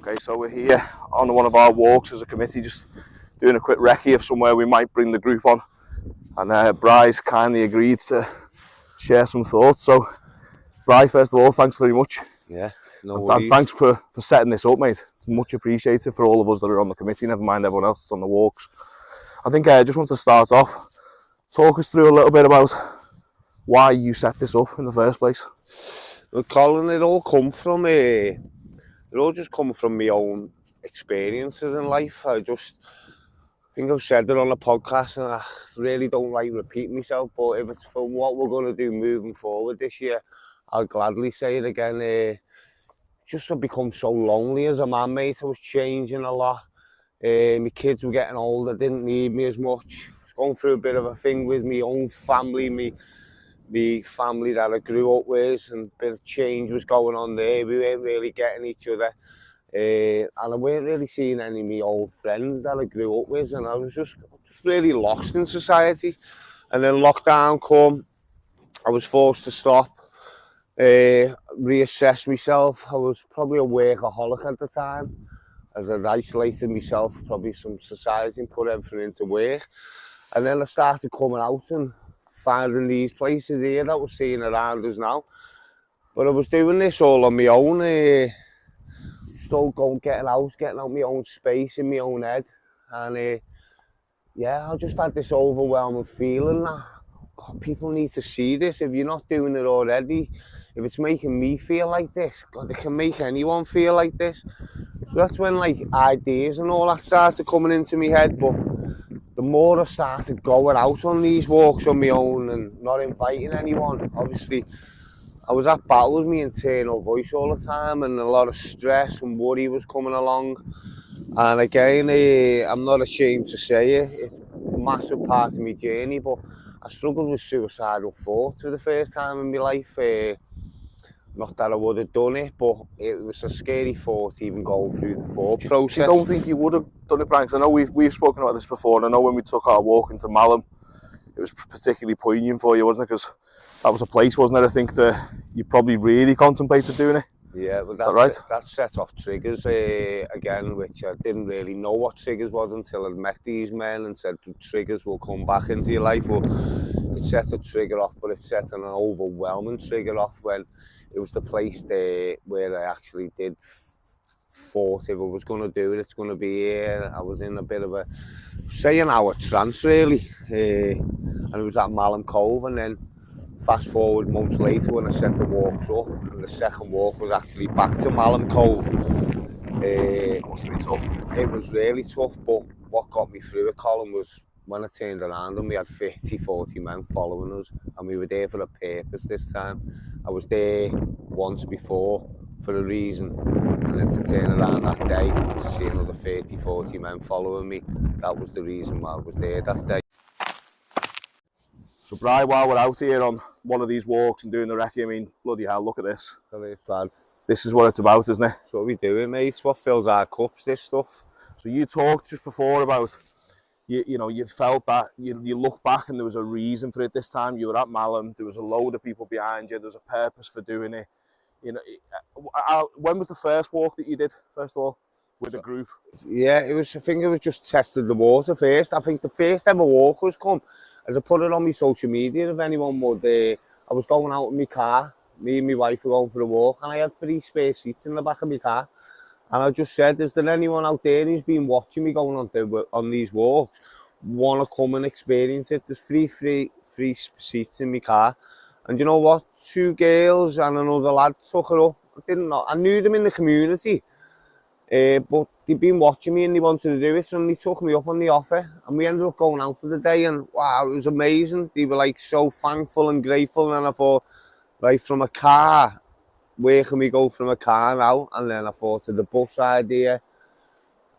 Okay, so we're here on one of our walks as a committee, just doing a quick recce of somewhere we might bring the group on. And Bri's kindly agreed to share some thoughts. So, Bri, first of all, thanks very much. Yeah, no and worries. Thanks for setting this up, mate. It's much appreciated for all of us that are on the committee, never mind everyone else that's on the walks. I think I just want to start off, talk us through a little bit about why you set this up in the first place. Well, Colin, it all just come from my own experiences in life. I think I've said it on a podcast, and I really don't like repeating myself, but if it's for what we're going to do moving forward this year, I'll gladly say it again. Just I've become so lonely as a man, mate. I was changing a lot. My kids were getting older, didn't need me as much. I was going through a bit of a thing with my own family, the family that I grew up with, and a bit of change was going on there. We weren't really getting each other. And I weren't really seeing any of my old friends that I grew up with, and I was just really lost in society. And then lockdown come, I was forced to stop, reassess myself. I was probably a workaholic at the time, as I'd isolated myself, probably from society, and put everything into work. And then I started coming out and finding these places here that we're seeing around us now. But I was doing this all on my own, still getting out my own space in my own head. And yeah, I just had this overwhelming feeling that God, people need to see this. If you're not doing it already, if it's making me feel like this, God, it can make anyone feel like this. So that's when like ideas and all that started coming into my head. But the more I started going out on these walks on my own and not inviting anyone, obviously I was at battle with my internal voice all the time, and a lot of stress and worry was coming along. And again, I'm not ashamed to say it, it's a massive part of my journey, but I struggled with suicidal thoughts for the first time in my life. Not that I would have done it, but it was a scary thought even going through the thought process. You don't think you would have done it, Brian? Because I know we've spoken about this before, and I know when we took our walk into Malham, it was particularly poignant for you, wasn't it? Because that was a place, wasn't it? I think that you probably really contemplated doing it. Yeah, but that set off triggers again, which I didn't really know what triggers was until I met these men and said the triggers will come back into your life. Well, it set a trigger off, but it set an overwhelming trigger off when it was the place there where I actually did thought if I was going to do it, it's going to be here. I was in a bit of a, say, an hour trance really, and it was at Malham Cove. And then fast forward months later when I set the walks up, and the second walk was actually back to Malham Cove. It must have been tough. It was really tough, but what got me through it, Colin, was when I turned around and we had 40 men following us, and we were there for a purpose this time. I was there once before for a reason, and then to turn around that day to see another 40 men following me, that was the reason why I was there that day. So, Bri, while we're out here on one of these walks and doing the recce, I mean, bloody hell, look at this. This is what it's about, isn't it? That's what we do, mate. It's what fills our cups, this stuff. So you talked just before about, you know, you felt that, you look back and there was a reason for it this time. You were at Malham, there was a load of people behind you, there was a purpose for doing it. You know, when was the first walk that you did, first of all, with a group? Yeah, I think it was just testing the water first. I think the first ever walk was come, as I put it on my social media, if anyone would, I was going out in my car, me and my wife were going for a walk, and I had 3 spare seats in the back of my car. And I just said, is there anyone out there who's been watching me going on these walks, want to come and experience it? There's 3 seats in my car. And you know what? 2 girls and another lad took her up. I knew them in the community, but they'd been watching me and they wanted to do it, so they took me up on the offer, and we ended up going out for the day. And wow, it was amazing. They were like so thankful and grateful. And I thought, right, from a car, where can we go from a car now? And then I thought of the bus idea,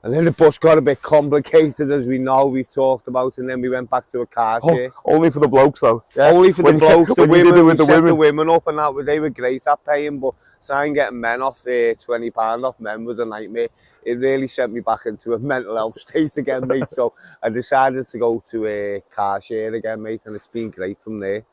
and then the bus got a bit complicated, as we know, we've talked about, and then we went back to a car share. Only for the blokes though? Yeah, only for the blokes. The women, we set the women up, and they were great at paying, but trying getting men off £20 off men was a nightmare. It really sent me back into a mental health state again, mate. So I decided to go to a car share again, mate, and it's been great from there.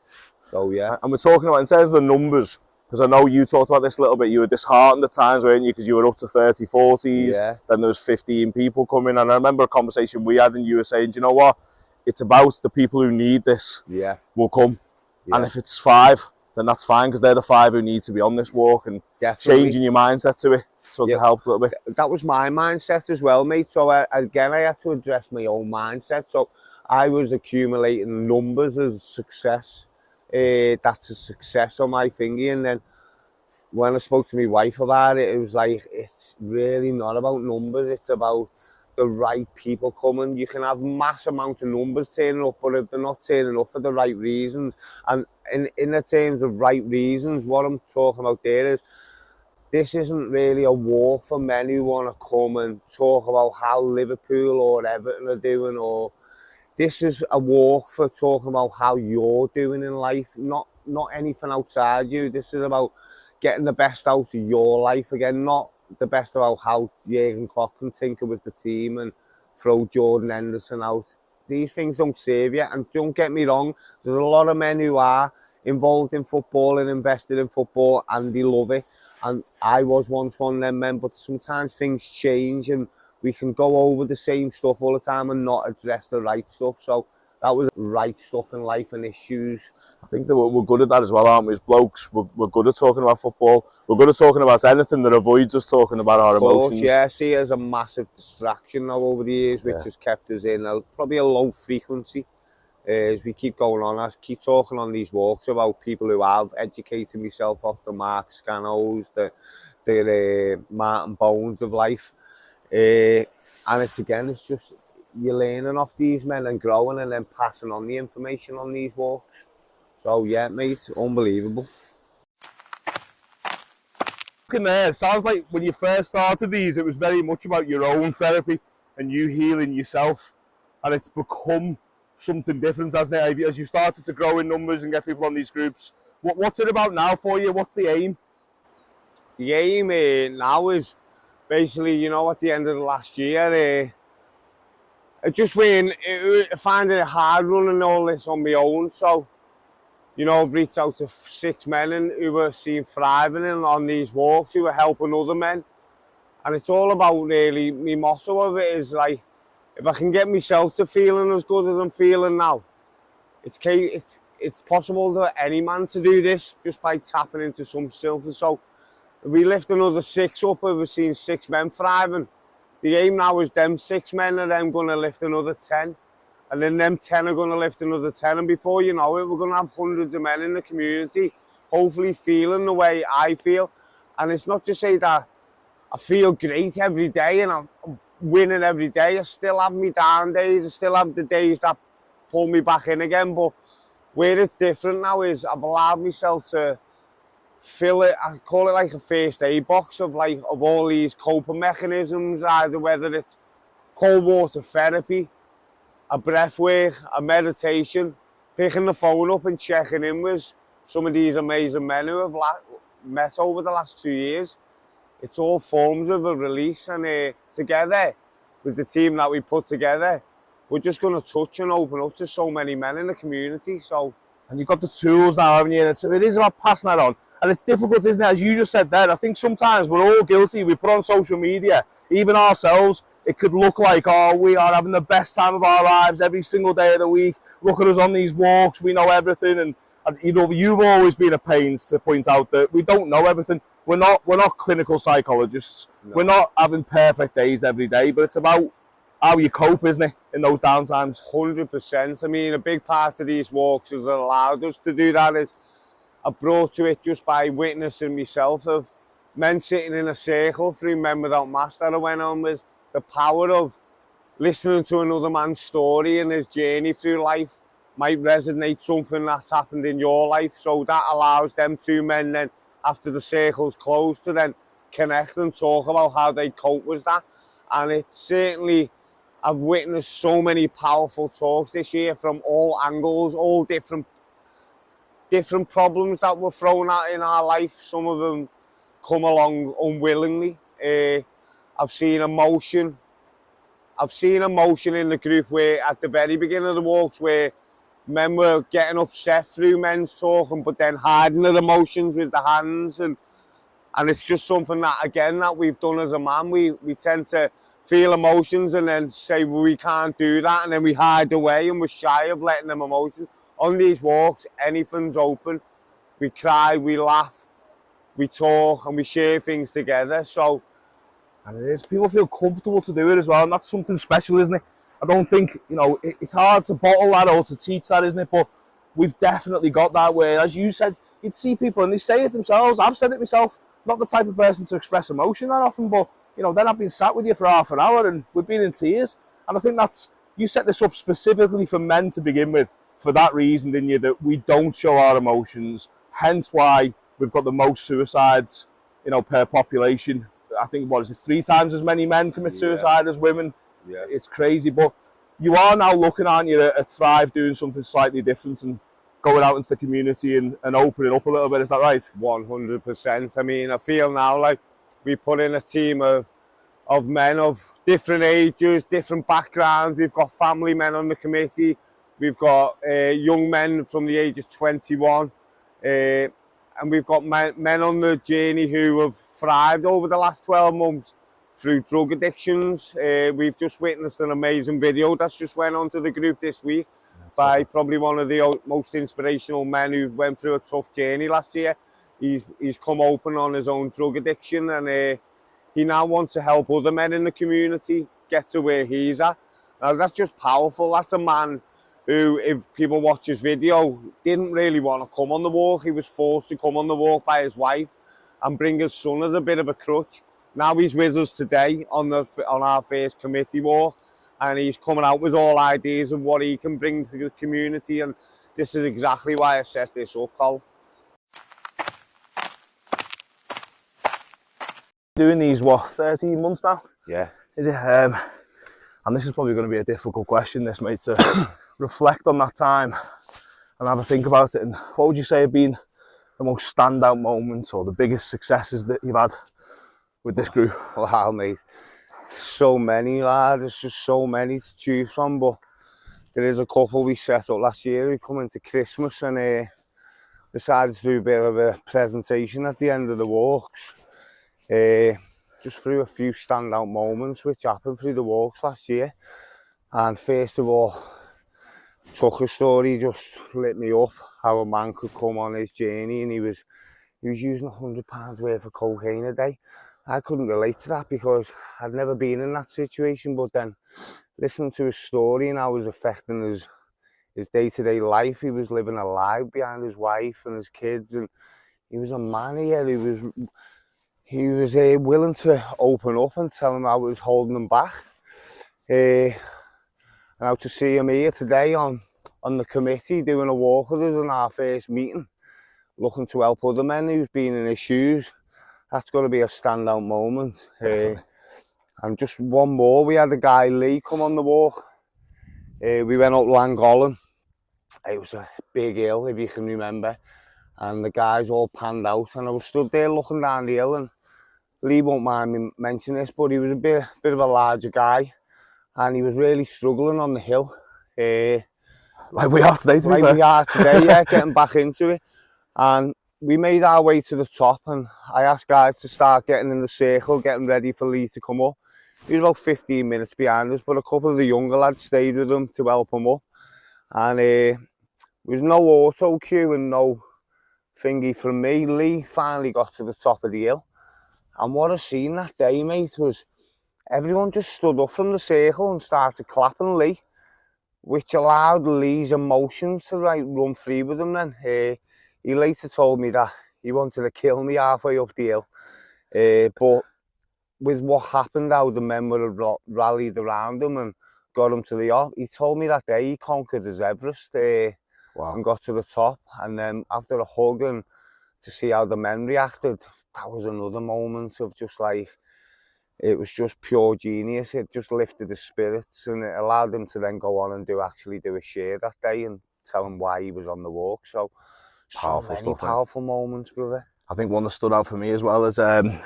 So yeah. And we're talking about, in terms of the numbers, Because I know you talked about this a little bit. You were disheartened at times, weren't you? Because you were up to 30, 40s. Yeah. Then there was 15 people coming. And I remember a conversation we had and you were saying, do you know what? It's about the people who need this Yeah. will come. Yeah. And if it's 5, then that's fine, because they're the 5 who need to be on this walk, and Definitely. changing your mindset to it. So to help a little bit. That was my mindset as well, mate. So again, I had to address my own mindset. So I was accumulating numbers as success. That's a success on my thingy. And then when I spoke to my wife about it, it was like, it's really not about numbers. It's about the right people coming. You can have mass amount of numbers turning up, but if they're not turning up for the right reasons, and in the terms of right reasons, what I'm talking about there is, this isn't really a walk for men who want to come and talk about how Liverpool or Everton are doing, or this is a walk for talking about how you're doing in life, not anything outside you. This is about getting the best out of your life again, not the best about how Jurgen Klopp can tinker with the team and throw Jordan Henderson out. These things don't save you, and don't get me wrong, there's a lot of men who are involved in football and invested in football and they love it. And I was once one of them men, but sometimes things change and we can go over the same stuff all the time and not address the right stuff. So that was right stuff in life and issues. I think that we're good at that as well, aren't we? As blokes, we're good at talking about football. We're good at talking about anything that avoids us talking about our emotions. Yeah, see it as a massive distraction now over the years, which has kept us in probably a low frequency. As we keep going on, I keep talking on these walks about people who have educated myself off the Mark Scanos, the Martin Bones of life. And it's just, you're learning off these men and growing and then passing on the information on these walks. So yeah, mate, unbelievable. Looking there, it sounds like when you first started these, it was very much about your own therapy and you healing yourself. And it's become something different, hasn't it? As you started to grow in numbers and get people on these groups, what's it about now for you? What's the aim? The aim now is basically, you know, at the end of the last year, I just been finding it hard running all this on my own. So, you know, I've reached out to 6 men who were seen thriving on these walks, who were helping other men. And it's all about, really, my motto of it is like, if I can get myself to feeling as good as I'm feeling now, it's possible for any man to do this just by tapping into some something. So if we lift another 6 up, if we've seen 6 men thriving, the aim now is them 6 men are then going to lift another 10. And then them 10 are going to lift another 10. And before you know it, we're going to have hundreds of men in the community, hopefully feeling the way I feel. And it's not to say that I feel great every day and I'm winning every day. I still have me down days. I still have the days that pull me back in again. But where it's different now is I've allowed myself to fill it. I call it like a first aid box of all these coping mechanisms, either whether it's cold water therapy, a breath work, a meditation, picking the phone up and checking in with some of these amazing men who have met over the last 2 years. It's all forms of a release, and together with the team that we put together, we're just going to touch and open up to so many men in the community. So, and you've got the tools now, haven't you? And it is about passing that on. And it's difficult, isn't it? As you just said there, I think sometimes we're all guilty. We put on social media, even ourselves, it could look like, oh, we are having the best time of our lives every single day of the week. Look at us on these walks, we know everything. And you know, you've always been at pains to point out that we don't know everything. We're not clinical psychologists. No. We're not having perfect days every day, but it's about how you cope, isn't it, in those downtimes? 100%. I mean, a big part of these walks has allowed us to do that. Is I brought to it just by witnessing myself of men sitting in a circle through Men Without Masks that I went on with. The power of listening to another man's story and his journey through life might resonate something that's happened in your life. So that allows them 2 men then, after the circle's closed, to then connect and talk about how they cope with that. And it certainly, I've witnessed so many powerful talks this year from all angles, all different problems that were thrown out in our life. Some of them come along unwillingly. I've seen emotion in the group where at the very beginning of the walks where men were getting upset through men's talking, but then hiding their emotions with the hands, and it's just something that, again, that we've done as a man. We tend to feel emotions and then say, well, we can't do that, and then we hide away and we're shy of letting them emotions. On these walks, anything's open. We cry, we laugh, we talk, and we share things together. So, and it is. People feel comfortable to do it as well, and that's something special, isn't it? I don't think, you know, it's hard to bottle that or to teach that, isn't it? But we've definitely got that where, as you said, you'd see people and they say it themselves. I've said it myself. Not the type of person to express emotion that often, but, you know, then I've been sat with you for half an hour and we've been in tears. And I think that's, you set this up specifically for men to begin with, for that reason, didn't you? That we don't show our emotions. Hence why we've got the most suicides, you know, per population. I think, what is it, 3 times as many men commit suicide as women. Yeah. It's crazy, but you are now looking, aren't you, at Thrive doing something slightly different and going out into the community and opening up a little bit, is that right? 100%. I mean, I feel now like we put in a team of men of different ages, different backgrounds. We've got family men on the committee. We've got young men from the age of 21. And we've got men on the journey who have thrived over the last 12 months through drug addictions. We've just witnessed an amazing video that's just went onto the group this week by probably one of the most inspirational men who went through a tough journey last year. He's come open on his own drug addiction, and he now wants to help other men in the community get to where he's at. Now, that's just powerful. That's a man who, if people watch his video, didn't really want to come on the walk. He was forced to come on the walk by his wife and bring his son as a bit of a crutch. Now he's with us today on our first committee walk, and he's coming out with all ideas of what he can bring to the community, and this is exactly why I set this up, Col. Doing these, what, 13 months now? Yeah. And this is probably going to be a difficult question, this, mate, to reflect on that time and have a think about it. And what would you say have been the most standout moments or the biggest successes that you've had with this group? Wow, mate. So many, lad. There's just so many to choose from, but there is a couple we set up last year. We come into Christmas and decided to do a bit of a presentation at the end of the walks. Just through a few standout moments which happened through the walks last year. And first of all, Tucker's story just lit me up, how a man could come on his journey and he was using £100 worth of cocaine a day. I couldn't relate to that because I'd never been in that situation, but then listening to his story and how it was affecting his day-to-day life, he was living a lie behind his wife and his kids, and he was a man here. He was willing to open up and tell him how it was holding him back. And how to see him here today on the committee doing a walk with us in our first meeting, looking to help other men who've been in his shoes. That's got to be a standout moment. And just one more, we had a guy, Lee, come on the walk. We went up Llangollen. It was a big hill, if you can remember. And the guys all panned out. And I was stood there looking down the hill. And Lee won't mind me mentioning this, but he was a bit of a larger guy. And he was really struggling on the hill. Like we are today, yeah, getting back into it. And we made our way to the top, and I asked guys to start getting in the circle, getting ready for Lee to come up. He was about 15 minutes behind us, but a couple of the younger lads stayed with him to help him up. And there was no auto cue and no thingy from me. Lee finally got to the top of the hill. And what I seen that day, mate, was everyone just stood up from the circle and started clapping Lee, which allowed Lee's emotions to run free with him then. He later told me that he wanted to kill me halfway up the hill. But with what happened, how the men would have rallied around him and got him to the top, he told me that day he conquered his Everest and got to the top. And then after a hug and to see how the men reacted, that was another moment of just like, it was just pure genius. It just lifted his spirits and it allowed him to then go on and actually do a share that day and tell him why he was on the walk. So many powerful moments, brother. I think one that stood out for me as well is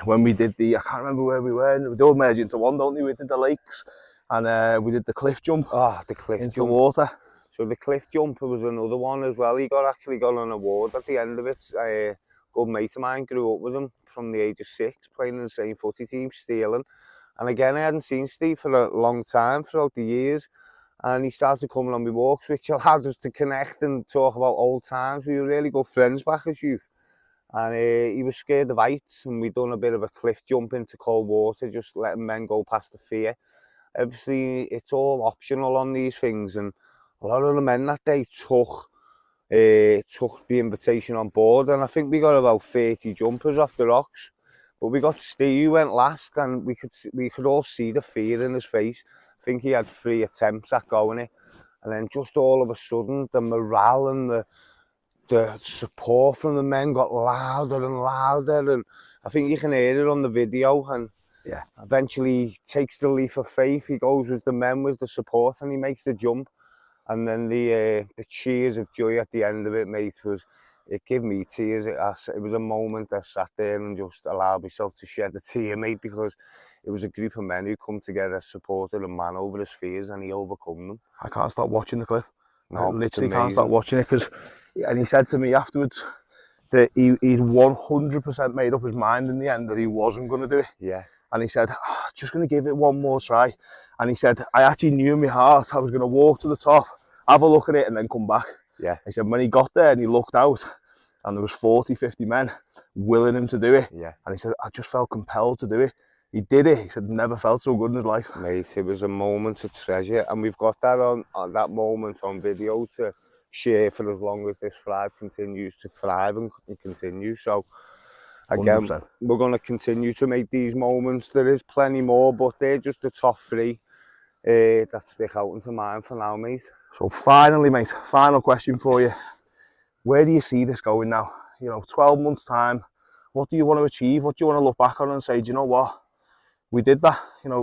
when we did I can't remember where we were, they all merge into one, don't they? We did the lakes and we did the cliff jump. Oh, the cliff into jump. the water. So the cliff jumper was another one as well. He actually got an award at the end of it. A good mate of mine grew up with him from the age of 6, playing in the same footy team, Stealing. And again, I hadn't seen Steve for a long time throughout the years. And he started coming on my walks, which allowed us to connect and talk about old times. We were really good friends back as youth. And he was scared of heights, and we'd done a bit of a cliff jump into cold water, just letting men go past the fear. Obviously, it's all optional on these things, and a lot of the men that day took the invitation on board, and I think we got about 30 jumpers off the rocks. But we got Steve, who went last, and we could all see the fear in his face. I think he had 3 attempts at going it, and then just all of a sudden, the morale and the support from the men got louder and louder, and I think you can hear it on the video. And yeah, eventually he takes the leap of faith. He goes with the men, with the support, and he makes the jump. And then the cheers of joy at the end of it, mate, it gave me tears. It was a moment I sat there and just allowed myself to shed a tear, mate, because it was a group of men who come together, supported a man over his fears, and he overcome them. I can't stop watching the clip. No, I literally can't stop watching it, and he said to me afterwards that he'd 100% made up his mind in the end that he wasn't going to do it. Yeah. And he said, just going to give it one more try. And he said, I actually knew in my heart I was going to walk to the top, have a look at it, and then come back. Yeah. He said when he got there and he looked out, and there was 40, 50 men willing him to do it. Yeah. And he said, I just felt compelled to do it. He did it. He said, never felt so good in his life. Mate, it was a moment to treasure, and we've got that on that moment on video to share for as long as this thrive continues to thrive and continue. So again, 100%. we're going to continue to make these moments. There is plenty more, but they're just the top 3 that stick out into mind for now, mate. So finally, mate, final question for you. Where do you see this going now? 12 months time, what do you want to achieve? What do you want to look back on and say, do you know what? We did that.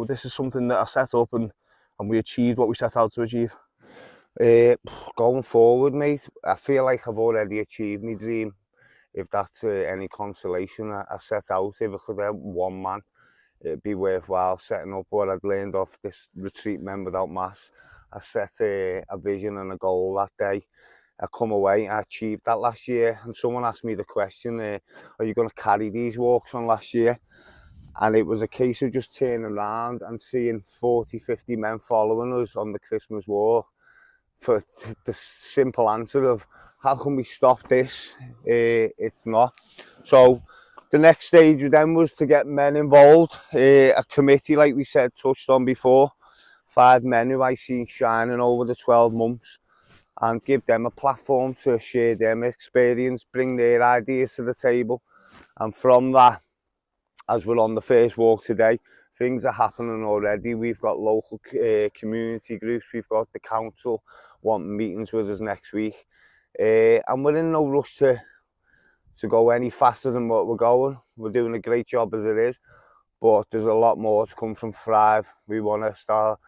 This is something that I set up, and we achieved what we set out to achieve. Going forward, mate, I feel like I've already achieved my dream. If that's any consolation, I set out, if I could help one man, it'd be worthwhile setting up what I'd learned off this retreat Men Without Mass. I set a vision and a goal that day. I come away, I achieved that last year, and someone asked me the question, are you going to carry these walks on last year? And it was a case of just turning around and seeing 40, 50 men following us on the Christmas walk for the simple answer of, how can we stop this? It's not. So the next stage then was to get men involved. A committee, like we said, touched on before, 5 men who I seen shining over the 12 months, and give them a platform to share their experience, bring their ideas to the table. And from that, as we're on the first walk today, things are happening already. We've got local community groups, we've got the council wanting meetings with us next week. And we're in no rush to go any faster than what we're going. We're doing a great job as it is, but there's a lot more to come from Thrive. We want to start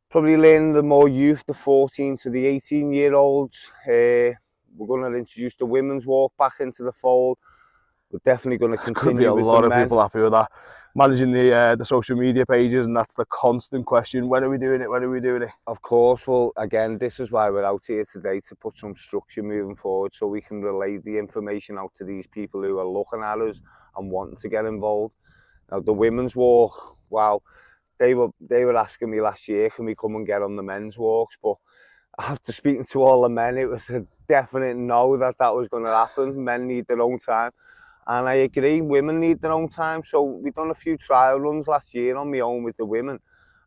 probably learning the more youth, the 14 to the 18-year-olds. We're going to introduce the women's walk back into the fold. We're definitely going to continue with the men. Could be a lot of people happy with that. Managing the social media pages, and that's the constant question, when are we doing it, when are we doing it? Of course, well, again, this is why we're out here today, to put some structure moving forward so we can relay the information out to these people who are looking at us and wanting to get involved. Now, the women's walk, wow, they were asking me last year, can we come and get on the men's walks? But after speaking to all the men, it was a definite no that was going to happen. Men need their own time. And I agree, women need their own time. So we've done a few trial runs last year on my own with the women,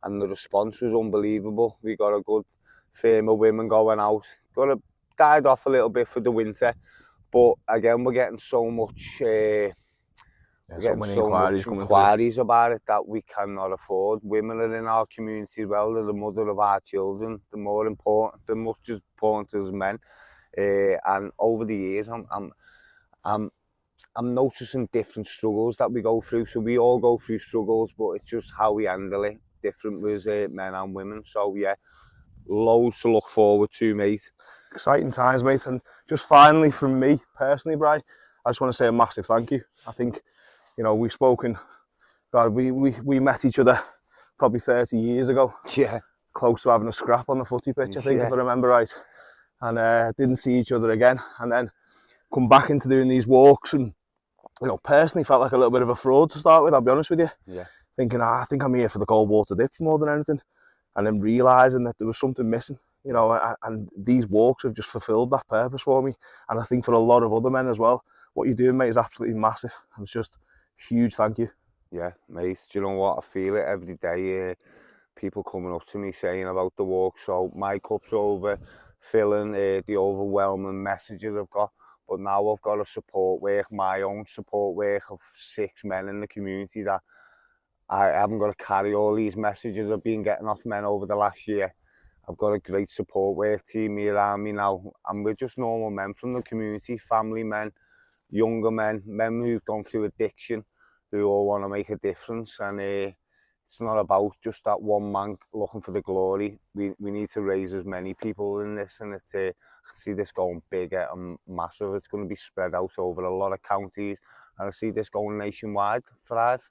and the response was unbelievable. We got a good firm of women going out. Died off a little bit for the winter, but again, we're getting so much inquiries about it that we cannot afford. Women are in our community as well. They're the mother of our children. They're more important. They're much as important as men. And over the years, I'm noticing different struggles that we go through. So we all go through struggles, but it's just how we handle it. Different with men and women. So yeah, loads to look forward to, mate. Exciting times, mate. And just finally, from me personally, Bri, I just want to say a massive thank you. I think, we've spoken, God, we met each other probably 30 years ago. Yeah. close to having a scrap on the footy pitch, I think, if I remember right. And didn't see each other again. And then come back into doing these walks, and you know, personally felt like a little bit of a fraud to start with, I'll be honest with you. Yeah. Thinking, I think I'm here for the cold water dips more than anything. And then realising that there was something missing, you know, and these walks have just fulfilled that purpose for me. And I think for a lot of other men as well, what you're doing, mate, is absolutely massive. And it's just huge thank you. Yeah, mate, do you know what? I feel it every day. People coming up to me saying about the walk, so my cup's over, filling the overwhelming messages I've got. But now I've got a support work, my own support work of 6 men in the community that I haven't got to carry all these messages I've been getting off men over the last year. I've got a great support work team here around me now, and we're just normal men from the community, family men, younger men, men who've gone through addiction, who all want to make a difference. And it's not about just that one man looking for the glory. We need to raise as many people in this, and it's I can see this going bigger and massive. It's going to be spread out over a lot of counties, and I see this going nationwide. Thrive.